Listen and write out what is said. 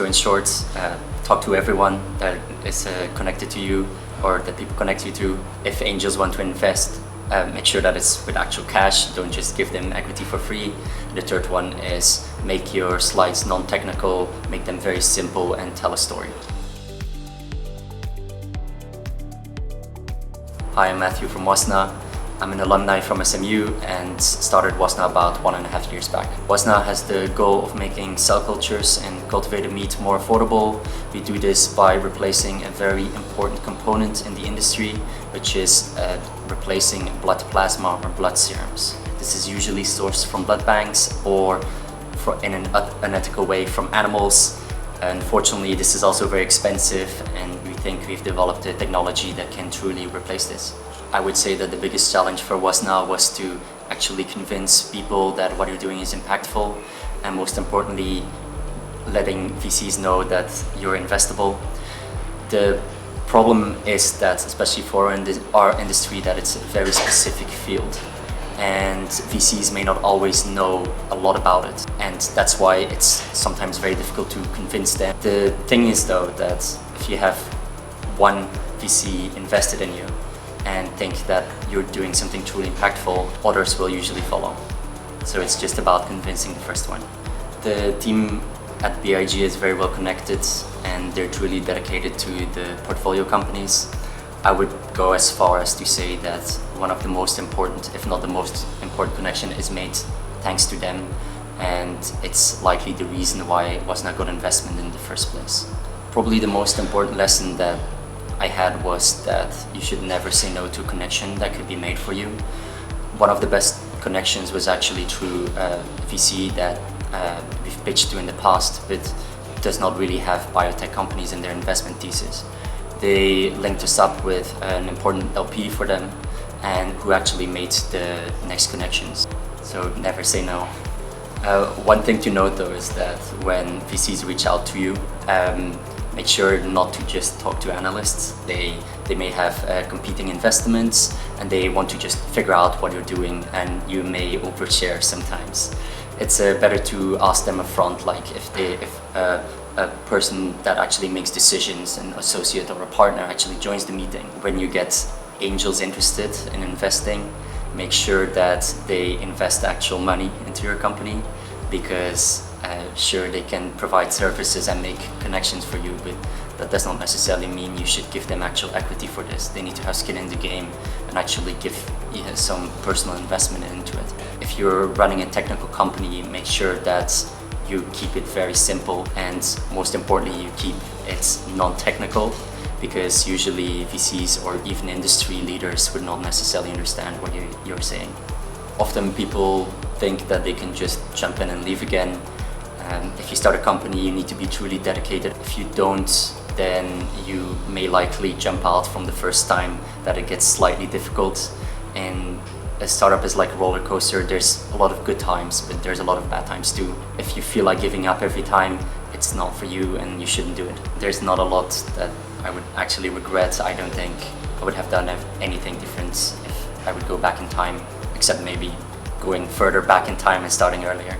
So in short, talk to everyone that is connected to you or that people connect you to. If angels want to invest, make sure that it's with actual cash. Don't just give them equity for free. The third one is make your slides non-technical, make them very simple and tell a story. Hi, I'm Mathieu from Wasna. I'm an alumni from SMU and started Wasna about 1.5 years back. Wasna has the goal of making cell cultures and cultivated meat more affordable. We do this by replacing a very important component in the industry, which is replacing blood plasma or blood serums. This is usually sourced from blood banks or in an unethical way from animals. Unfortunately, this is also very expensive, and we think we've developed a technology that can truly replace this. I would say that the biggest challenge for Wasna was to actually convince people that what you're doing is impactful, and most importantly, letting VCs know that you're investable. The problem is that, especially for our industry, that it's a very specific field, and VCs may not always know a lot about it, and that's why it's sometimes very difficult to convince them. The thing is though that if you have one VC invested in you and think that you're doing something truly impactful, others will usually follow. So it's just about convincing the first one. The team at BIG is very well connected and they're truly dedicated to the portfolio companies. I would go as far as to say that one of the most important, if not the most important connection is made thanks to them, and it's likely the reason why it was not good investment in the first place. Probably the most important lesson that I had was that you should never say no to a connection that could be made for you. One of the best connections was actually through a VC that we've pitched to in the past, but does not really have biotech companies in their investment thesis. They linked us up with an important LP for them and who actually made the next connections. So never say no. One thing to note though is that when VCs reach out to you, make sure not to just talk to analysts. They may have competing investments and they want to just figure out what you're doing, and you may overshare sometimes. It's better to ask them upfront, like if a person that actually makes decisions, an associate or a partner, actually joins the meeting. When you get angels interested in investing, make sure that they invest actual money into your company, because sure, they can provide services and make connections for you, but that does not necessarily mean you should give them actual equity for this. They need to have skin in the game and actually give some personal investment into it. If you're running a technical company, make sure that you keep it very simple, and most importantly, you keep it non-technical, because usually VCs or even industry leaders would not necessarily understand what you're saying. Often people think that they can just jump in and leave again. If you start a company, you need to be truly dedicated. If you don't, then you may likely jump out from the first time that it gets slightly difficult. And a startup is like a roller coaster. There's a lot of good times, but there's a lot of bad times too. If you feel like giving up every time, it's not for you and you shouldn't do it. There's not a lot that I would actually regret. I don't think I would have done anything different if I would go back in time, except maybe going further back in time and starting earlier.